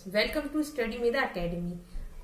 Students, welcome to study मेरा academy.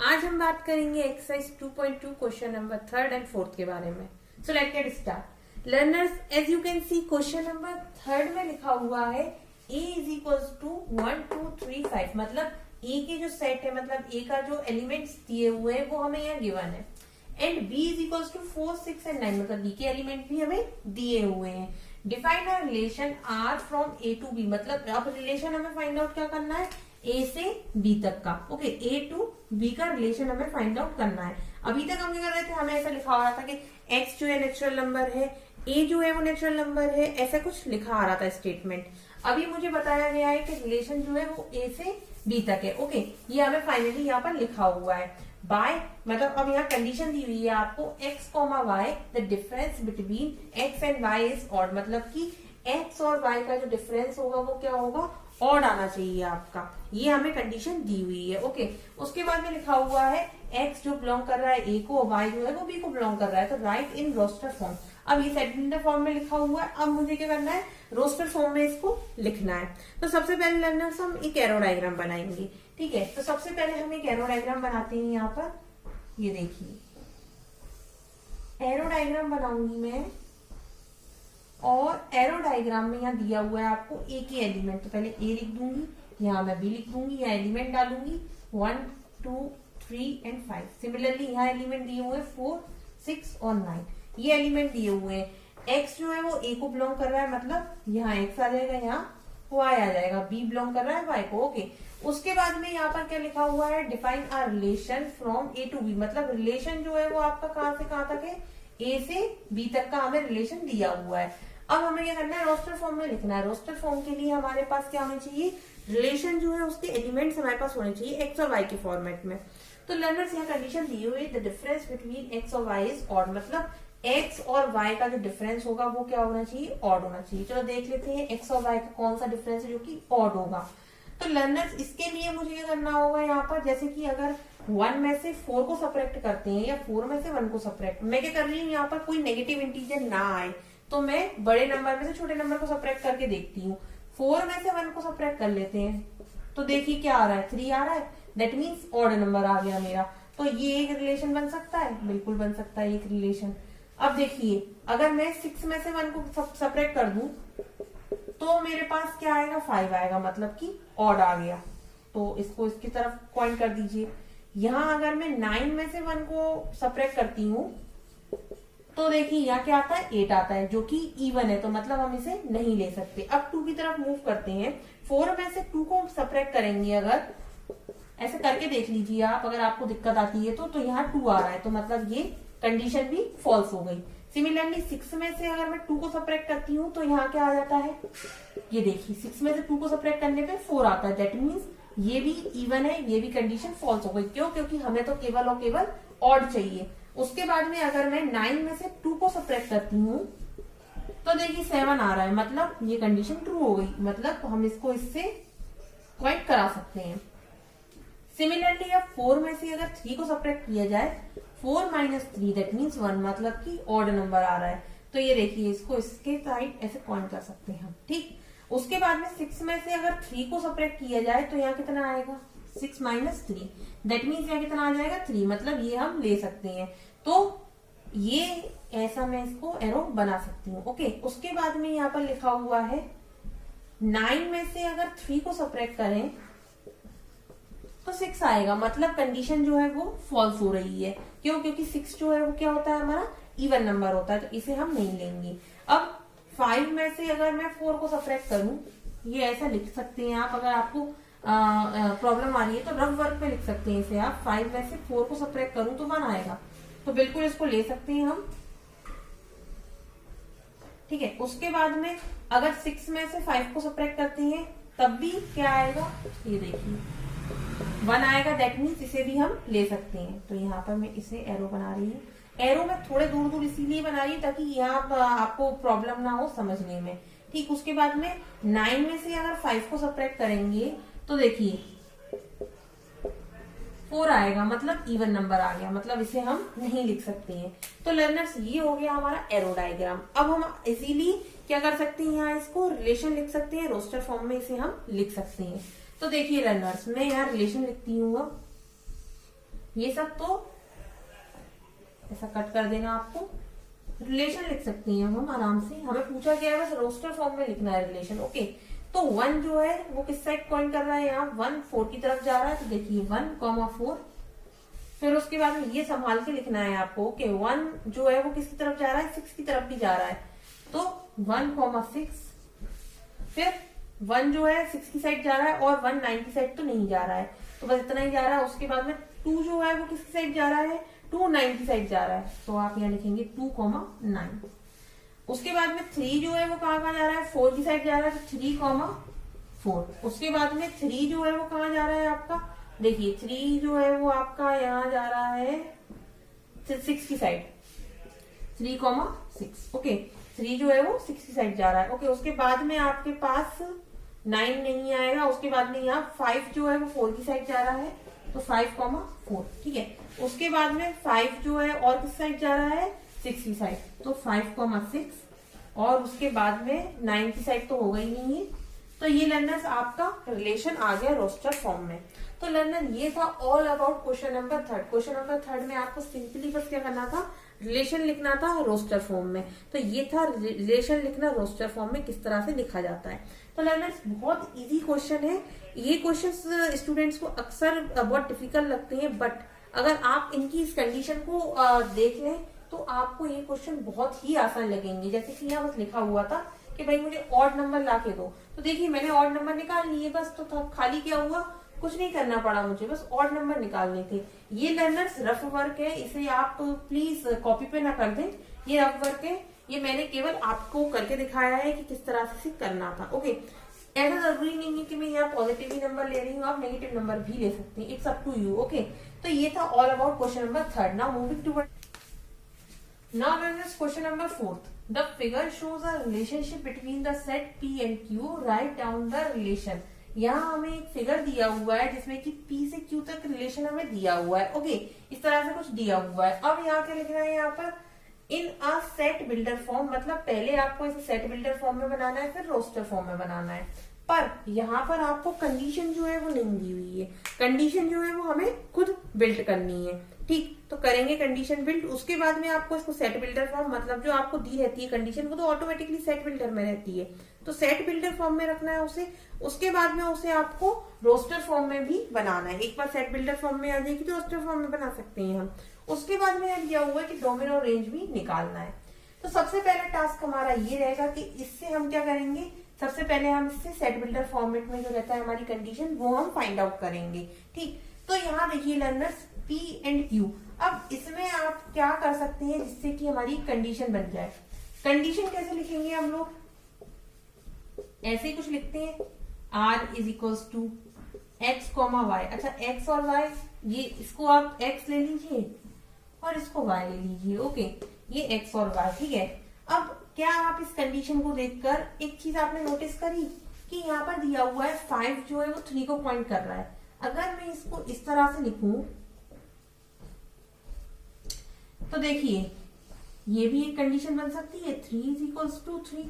आज हम बात करेंगे exercise 2.2 question number 3rd and 4th के बारे में। So let's get start. Learners, as you can see question number 3rd में लिखा हुआ है a इज इक्वल्स टू 1 2 3 5, मतलब a के जो सेट है, मतलब a का जो एलिमेंट्स दिए हुए हैं वो हमें यहाँ गिवन है। And b is equals to 4 6 and 9, मतलब b के एलिमेंट भी हमें दिए हुए हैं। Define a relation r from a to b, मतलब अब रिलेशन हमें फाइंड आउट क्या करना है, a से b तक का। ओके, a टू b का रिलेशन हमें फाइंड आउट करना है। अभी तक हम क्या कर रहे थे, हमें ऐसा लिखा हो रहा था कि x जो है नेचुरल नंबर है, a जो है वो नेचुरल नंबर है, ऐसा कुछ लिखा आ रहा था स्टेटमेंट। अभी मुझे बताया गया है कि रिलेशन जो है वो a से b तक है। ओके, ये हमें फाइनली यहाँ पर लिखा हुआ है बाय, मतलब अब यहाँ कंडीशन दी हुई है आपको x, y the difference between x and y is odd, मतलब कि x और y का जो डिफरेंस होगा वो क्या होगा, ऑड आना चाहिए आपका। ये हमें कंडीशन दी हुई है। ओके, उसके बाद में लिखा हुआ है x जो बिलोंग कर रहा है a को, y जो है वो b को बिलोंग कर रहा है, तो राइट इन रोस्टर फॉर्म। अब ये सेकेंडर फॉर्म में लिखा हुआ है, अब मुझे क्या करना है, रोस्टर फॉर्म में इसको लिखना है। तो सबसे पहले लर्नर्स हम एक एरो डायग्राम बनाएंगे। ठीक है, तो सबसे पहले हम एक एरो डायग्राम बनाते हैं। यहाँ पर ये देखिए, एरो डायग्राम बनाऊंगी मैं, और एरो डायग्राम में यहाँ दिया हुआ है आपको ए के एलिमेंट, तो पहले ए लिख दूंगी, यहाँ मैं बी लिख दूंगी, यहाँ एलिमेंट डालूंगी 1 2 3 एंड 5। सिमिलरली यहाँ एलिमेंट दिए हुए 4 6 और 9, ये एलिमेंट दिए हुए हैं। एक्स जो है वो ए को बिलोंग कर रहा है, मतलब यहाँ एक्स आ जाएगा, यहाँ वाई आ जाएगा, बी बिलोंग कर रहा है वाई को। ओके, उसके बाद में यहाँ पर क्या लिखा हुआ है, define a relation from a to b, मतलब रिलेशन जो है वो आपका कहाँ से कहाँ तक है, ए से बी तक का हमें रिलेशन दिया हुआ है। अब हमें क्या करना है, रोस्टर फॉर्म में लिखना है। रोस्टर फॉर्म के लिए हमारे पास क्या होना चाहिए, रिलेशन जो है उसके एलिमेंट्स हमारे पास होने चाहिए एक्स और वाई के फॉर्मेट में। तो लर्नर्स यहाँ कंडीशन दी हुई, द डिफरेंस बिटवीन एक्स और वाई इज ऑड, मतलब एक्स और वाई का जो डिफरेंस होगा वो क्या होना चाहिए, ऑड होना चाहिए। चलो देख लेते हैं एक्स और वाई का कौन सा डिफरेंस है जो कि ऑड होगा। तो लर्नर्स इसके लिए मुझे क्या करना होगा, यहाँ पर जैसे कि अगर 1 में से 4 को सब्ट्रैक्ट करते हैं या 4 में से 1 को सब्ट्रैक्ट, मैं क्या कर रही हूँ, यहाँ पर कोई नेगेटिव इंटीजर ना आए तो मैं बड़े नंबर में से छोटे नंबर को सब्ट्रैक्ट करके देखती हूँ। 4 में से 1 को सब्ट्रैक्ट कर लेते हैं, तो देखिए क्या आ रहा है, 3 आ रहा है, दैट मीन्स ऑड नंबर आ गया मेरा। तो ये एक रिलेशन बन सकता है, बिल्कुल बन सकता है एक रिलेशन। अब देखिए, अगर मैं 6 में से 1 को सब्ट्रैक्ट कर दूं तो मेरे पास क्या आएगा, 5 आएगा, मतलब कि ऑड आ गया। तो इसको इसकी तरफ पॉइंट कर दीजिए। यहाँ अगर मैं 9 में से 1 को सब्ट्रैक्ट करती हूँ तो देखिए यहाँ क्या आता है, 8 आता है, जो कि इवन है, तो मतलब हम इसे नहीं ले सकते। अब 2 की तरफ मूव करते हैं। 4 में से 2 को सब्ट्रैक्ट करेंगे, अगर ऐसे करके देख लीजिए आप, अगर आपको दिक्कत आती है तो यहाँ 2 आ रहा है, तो मतलब ये कंडीशन भी फॉल्स हो गई। सिमिलरली 6 में से अगर मैं 2 को सब्ट्रैक्ट करती हूँ तो यहाँ क्या आ जाता है, ये देखिए 6 में से 2 को सब्ट्रैक्ट करने पे 4 आता है, दैट मीन्स ये भी इवन है, ये भी कंडीशन फॉल्स हो गई। क्यों, क्योंकि हमें तो केवल और केवल ऑड चाहिए। उसके बाद में अगर मैं 9 में से 2 को सब्ट्रैक्ट करती हूँ तो देखिए 7 आ रहा है, मतलब ये कंडीशन ट्रू हो गई, मतलब हम इसको इससे पॉइंट करा सकते हैं। सिमिलरली अब 4 में से अगर 3 को सब्ट्रैक्ट किया जाए, 4 - 3 दैट मीन्स 1, मतलब कि ऑड नंबर आ रहा है। तो ये देखिए, इसको इसके साइड ऐसे पॉइंट कर सकते हैं हम। ठीक, उसके बाद में 6 में से अगर 3 को सब्ट्रैक्ट किया जाए तो यहाँ कितना आएगा, 6 - 3 दैट मीन्स यहाँ कितना आ जाएगा, 3, मतलब ये हम ले सकते हैं। तो ये ऐसा मैं इसको एरो बना सकती हूँ। ओके, उसके बाद में यहाँ पर लिखा हुआ है 9 में से अगर 3 को सब्ट्रैक्ट करें तो 6 आएगा, मतलब कंडीशन जो है वो फॉल्स हो रही है। क्यों, क्योंकि 6 जो है वो क्या होता है, हमारा इवन नंबर होता है, तो इसे हम नहीं लेंगे। अब 5 में से अगर मैं 4 को सब्ट्रैक्ट करूं, ये ऐसा लिख सकते हैं आप, अगर आपको प्रॉब्लम आ रही है तो रफ वर्क पे लिख सकते हैं इसे आप। 5 में से 4 को सब्ट्रैक्ट करूं तो 1 आएगा, तो बिल्कुल इसको ले सकते हैं हम। ठीक है, उसके बाद में अगर 6 में से 5 को सब्ट्रैक्ट करते हैं तब भी क्या आएगा, ये देखिए 1 आएगा, दैट मीन्स इसे भी हम ले सकते हैं। तो यहाँ पर मैं इसे एरो बना रही हूँ। एरो में थोड़े दूर दूर इसीलिए बना रही हूँ ताकि यहाँ पर आपको प्रॉब्लम ना हो समझने में। ठीक, उसके बाद में 9 में से अगर 5 को सब्ट्रैक्ट करेंगे तो देखिए 4 आएगा, मतलब इवन नंबर आ गया, मतलब इसे हम नहीं लिख सकते हैं। तो लर्नर्स, ये हो गया हमारा एरो डायग्राम। अब हम इजीली क्या कर सकते हैं, यहाँ इसको रिलेशन लिख सकते हैं, रोस्टर फॉर्म में इसे हम लिख सकते हैं। तो देखिए लर्नर्स, मैं यहाँ रिलेशन लिखती हूँ। अब ये सब तो ऐसा कट कर देना, आपको रिलेशन लिख सकती हैं हम आराम से। हमें पूछा गया है बस रोस्टर फॉर्म में लिखना है रिलेशन। ओके, तो 1 जो है वो किस साइड पॉइंट कर रहा है, यहाँ 1 4 की तरफ जा रहा है। तो देखिए 1,4, फिर उसके बाद में ये संभाल के लिखना है आपको। ओके, 1 जो है वो किसकी तरफ जा रहा है, 6 की तरफ भी जा रहा है। तो 1,6, फिर 1 जो है 6 की साइड जा रहा है और 1 9 की साइड तो नहीं जा रहा है, तो बस इतना ही जा रहा है। उसके बाद में 2 जो है वो किसकी साइड जा रहा है, 2 9 की साइड जा रहा है, तो आप यहाँ लिखेंगे 2,9। उसके बाद में 3 जो है वो कहाँ कहाँ जा रहा है, 4 की साइड जा रहा है, तो 3,4। उसके बाद में 3 जो है वो कहाँ जा रहा है आपका, देखिए 3 जो है वो आपका यहाँ जा रहा है 6 की साइड, 3,6। ओके, 3 जो है वो 6 की साइड जा रहा है। ओके, उसके बाद में आपके पास 9 नहीं आएगा। उसके बाद में यहाँ 5 जो है वो 4 की साइड जा रहा है, तो 5,4। ठीक है, उसके बाद में 5 जो है और किस साइड जा रहा है, 6 की साइड, तो 5,6। और उसके बाद में 9 की साइड तो होगा ही नहीं है। तो ये लर्नर्स आपका रिलेशन आ गया रोस्टर फॉर्म में। तो लर्नर ये था all about question number 3। Question number 3 में आपको सिंपली बस क्या करना था, रिलेशन लिखना था रोस्टर फॉर्म में। तो ये था रिलेशन लिखना रोस्टर फॉर्म में किस तरह से लिखा जाता है। तो लर्नर्स बहुत इजी क्वेश्चन है। ये क्वेश्चन स्टूडेंट्स को अक्सर बहुत डिफिकल्ट लगते हैं, बट अगर आप इनकी इस कंडीशन को देख लें तो आपको ये क्वेश्चन बहुत ही आसान लगेंगे। जैसे कि यहाँ बस लिखा हुआ था कि भाई मुझे ऑड नंबर ला के दो, तो देखिए मैंने ऑड नंबर निकाल लिए बस। तो था खाली क्या हुआ, कुछ नहीं करना पड़ा मुझे, बस ऑड नंबर निकालने थे। ये लर्नर्स रफ वर्क है, इसे आप प्लीज कॉपी पे ना कर दें। ये रफ वर्क है, ये मैंने केवल आपको करके दिखाया है कि किस तरह से करना था। ओके, ऐसा जरूरी नहीं है कि मैं यहाँ पॉजिटिव ही नंबर ले रही हूँ, आप नेगेटिव नंबर भी ले सकते हैं, it's up to you. Okay, तो ये था all about question number 3। Now moving toward Now learners question number 4. The figure shows a relationship between the set P and Q. Write down the relation. यहाँ हमें एक figure दिया हुआ है जिसमें कि P से Q तक रिलेशन हमें दिया हुआ है। ओके, इस तरह से कुछ दिया हुआ है। अब यहाँ क्या लिखना है, यहाँ पर इन अ सेट बिल्डर फॉर्म, मतलब पहले आपको इसे सेट बिल्डर फॉर्म में बनाना है, फिर रोस्टर फॉर्म में बनाना है। पर यहाँ पर आपको कंडीशन जो है वो नहीं दी हुई है। कंडीशन जो है वो हमें खुद बिल्ड करनी है। ठीक, तो करेंगे कंडीशन बिल्ड। उसके बाद में आपको इसको सेट बिल्डर फॉर्म, मतलब जो आपको दी रहती है कंडीशन, वो तो ऑटोमेटिकली सेट बिल्डर में रहती है, तो सेट बिल्डर फॉर्म में रखना है उसे। उसके बाद में उसे आपको रोस्टर फॉर्म में भी बनाना है। एक बार सेट बिल्डर फॉर्म में आ जाएगी तो रोस्टर फॉर्म में बना सकते हैं हम। उसके बाद में दिया हुआ है कि डोमेन और रेंज भी निकालना है। तो सबसे पहला टास्क हमारा ये रहेगा कि इससे हम क्या करेंगे, सबसे पहले हम इससे सेट बिल्डर फॉर्मेट में जो रहता है हमारी कंडीशन, वो हम फाइंड आउट करेंगे। ठीक, तो यहाँ देखिए लर्नर्स P एंड Q। अब इसमें आप क्या कर सकते हैं जिससे कि हमारी कंडीशन बन जाए। कंडीशन कैसे लिखेंगे हम लोग, ऐसे ही कुछ लिखते हैं, R is equals to x comma y. अच्छा, एक्स और वाई, ये इसको आप एक्स ले लीजिए और इसको वाई ले लीजिए। ओके, ये एक्स और वाई। ठीक है, अब क्या आप इस कंडीशन को देखकर एक चीज आपने नोटिस करी कि यहाँ पर दिया हुआ है 5 जो है वो 3 को पॉइंट कर रहा है। अगर मैं इसको इस तरह से लिखूं तो देखिए ये भी एक कंडीशन बन सकती है, 3 इज इक्वल्स टू 3।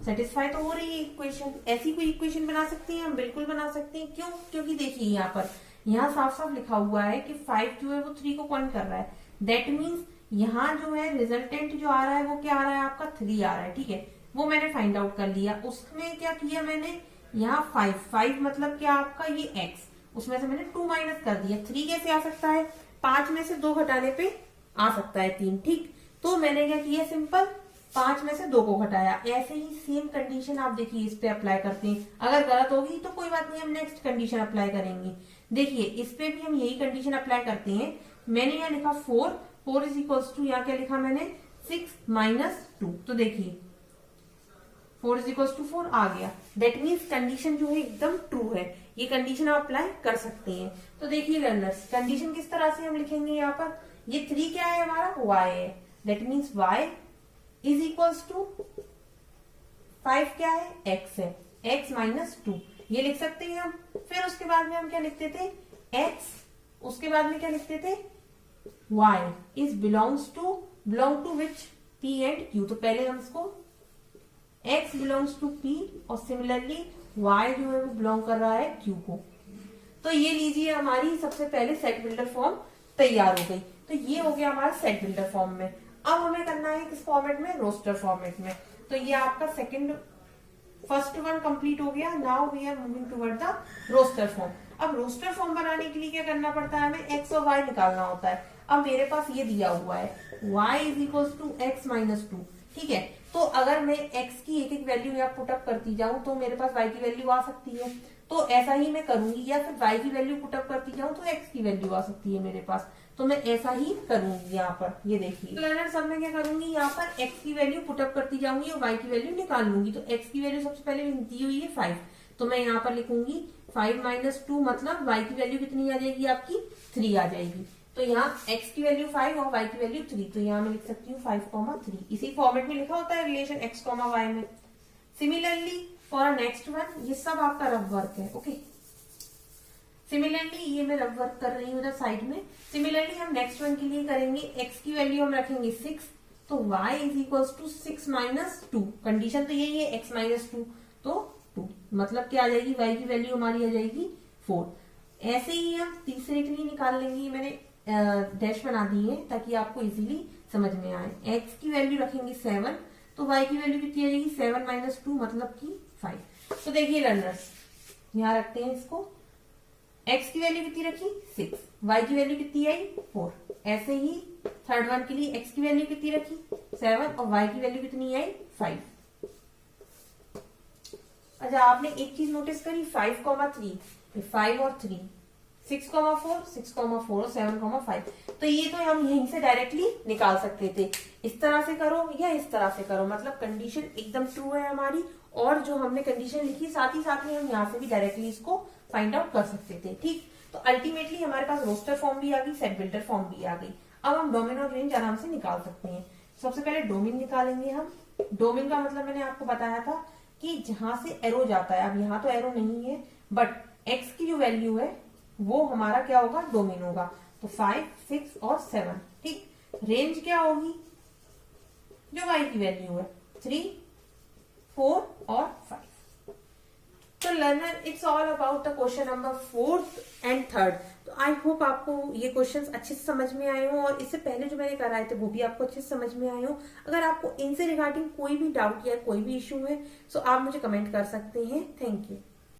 सेटिस्फाई तो हो रही है इक्वेशन। ऐसी कोई इक्वेशन बना सकते हैं हम, बिल्कुल बना सकते हैं। क्यों, क्योंकि देखिए यहाँ पर यहाँ साफ साफ लिखा हुआ है कि 5 जो है वो 3 को पॉइंट कर रहा है। दैट मीन्स यहाँ जो है रिजल्टेंट जो आ रहा है वो क्या आ रहा है आपका, 3 आ रहा है। ठीक है, वो मैंने फाइंड आउट कर लिया। उसमें क्या किया मैंने, यहाँ 5 मतलब क्या आपका ये x, उसमें से मैंने 2 माइनस कर दिया। 3 कैसे आ सकता है, 5 में से 2 घटाने पे आ सकता है 3। ठीक, तो मैंने क्या किया, सिंपल 5 में से 2 को घटाया। ऐसे ही सेम कंडीशन आप देखिए इस पे अप्लाई करते हैं। अगर गलत होगी तो कोई बात नहीं, हम नेक्स्ट कंडीशन अप्लाई करेंगे। देखिए इस पे भी हम यही कंडीशन अप्लाई करते हैं। मैंने यहाँ लिखा 4 इज इक्वल्स टू, यहाँ क्या लिखा मैंने, 6 माइनस 2। तो देखिए 4 इज इक्वल्स टू 4 आ गया। दैट मीन्स कंडीशन जो है एकदम ट्रू है। ये कंडीशन आप अप्लाई कर सकते हैं। तो देखिए लर्नर्स, कंडीशन किस तरह से हम लिखेंगे, यहाँ पर ये 3 क्या है हमारा, y है। That means y is equals to 5 क्या है, x है, x माइनस 2, ये लिख सकते हैं हम। फिर उसके बाद में हम क्या लिखते थे, x, उसके बाद में क्या लिखते थे, y is belong to which, p and q। तो पहले हम इसको x बिलोंग्स टू p और सिमिलरली y जो है वो बिलोंग कर रहा है q को। तो ये लीजिए हमारी सबसे पहले सेट बिल्डर फॉर्म तैयार हो गई। तो ये हो गया हमारा सेट बिल्डर फॉर्म में। अब हमें करना है किस फॉर्मेट में, रोस्टर फॉर्मेट में। तो ये आपका फर्स्ट वन कंप्लीट हो गया। Now we are moving toward the roster form. अब रोस्टर फॉर्म बनाने के लिए क्या करना पड़ता है, हमें एक्स और वाई निकालना होता है। अब मेरे पास ये दिया हुआ है y is equal to x minus two, ठीक है। तो अगर मैं x की एक एक वैल्यू यहाँ पुटअप करती जाऊं तो मेरे पास y की वैल्यू आ सकती है। तो ऐसा ही मैं करूंगी, या फिर y की वैल्यू पुटअप करती जाऊं तो x की वैल्यू आ सकती है मेरे पास। तो मैं ऐसा ही करूंगी यहाँ पर, ये देखिए लर्नर्स। अब मैं क्या करूंगी, यहाँ पर x की वैल्यू पुटअप करती जाऊंगी और y की वैल्यू निकाल लूंगी। तो x की वैल्यू सबसे पहले दी हुई है 5, तो मैं यहाँ पर लिखूंगी 5 माइनस 2, मतलब y की वैल्यू कितनी आ जाएगी आपकी 3 आ जाएगी। तो यहाँ x की वैल्यू 5 और y की वैल्यू 3, तो यहाँ मैं लिख सकती हूँ 5,3। इसी फॉर्मेट में लिखा होता है रिलेशन x, y में। सिमिलरली फॉर नेक्स्ट वन, ये सब आपका रफ वर्क है, ओके। सिमिलरली ये मैं रफ वर्क कर रही हूँ इधर साइड में। सिमिलरली हम नेक्स्ट वन के लिए करेंगे, x की वैल्यू हम रखेंगे 6, तो y is equal to 6 minus 2। Condition तो यही है x माइनस 2, तो 2 मतलब क्या आ जाएगी, y की वैल्यू हमारी आ जाएगी 4। ऐसे ही हम तीसरे के लिए निकाल लेंगे। मैंने डैश बना दी है ताकि आपको इजीली समझ में आए। x की वैल्यू रखेंगे 7, तो y की वैल्यू कितनी आ जाएगी 7 माइनस 2 मतलब की 5। तो देखिए लर्नर्स, यहाँ रखते हैं इसको। x की वैल्यू कितनी रखी 6, y की वैल्यू कितनी आई 4। ऐसे ही थर्ड वन के लिए x की वैल्यू कितनी रखी 7 और y की वैल्यू कितनी आई 5। अच्छा, आपने एक चीज नोटिस करी, 5,3, 5 और 3, 6,4, 6,4 और 7,5। तो ये तो हम यहीं से डायरेक्टली निकाल सकते थे। इस तरह से करो या इस तरह से करो, मतलब कंडीशन एकदम ट्रू है हमारी। और जो हमने कंडीशन लिखी साथ ही साथ में हम यहाँ से भी डायरेक्टली इसको फाइंड आउट कर सकते थे, ठीक। तो अल्टीमेटली हमारे पास रोस्टर फॉर्म भी आ गई, सेट बिल्डर फॉर्म भी आ गई। अब हम डोमेन और रेंज आराम से निकाल सकते हैं। सबसे पहले डोमेन निकालेंगे हम। डोमेन का मतलब मैंने आपको बताया था कि जहां से एरो जाता है। अब यहाँ तो एरो नहीं है, बट एक्स की जो वैल्यू है वो हमारा क्या होगा, डोमेन होगा। तो 5, 6 और 7, ठीक। रेंज क्या होगी, जो y की वैल्यू है 3, 4 और 5। तो learner, it's all about the question number 4th and 3rd। तो आई होप आपको ये क्वेश्चंस अच्छे से समझ में आए हो, और इससे पहले जो मैंने कराए थे वो भी आपको अच्छे से समझ में आए हो। अगर आपको इनसे रिगार्डिंग कोई भी डाउट या कोई भी इश्यू है तो आप मुझे कमेंट कर सकते हैं। Thank you.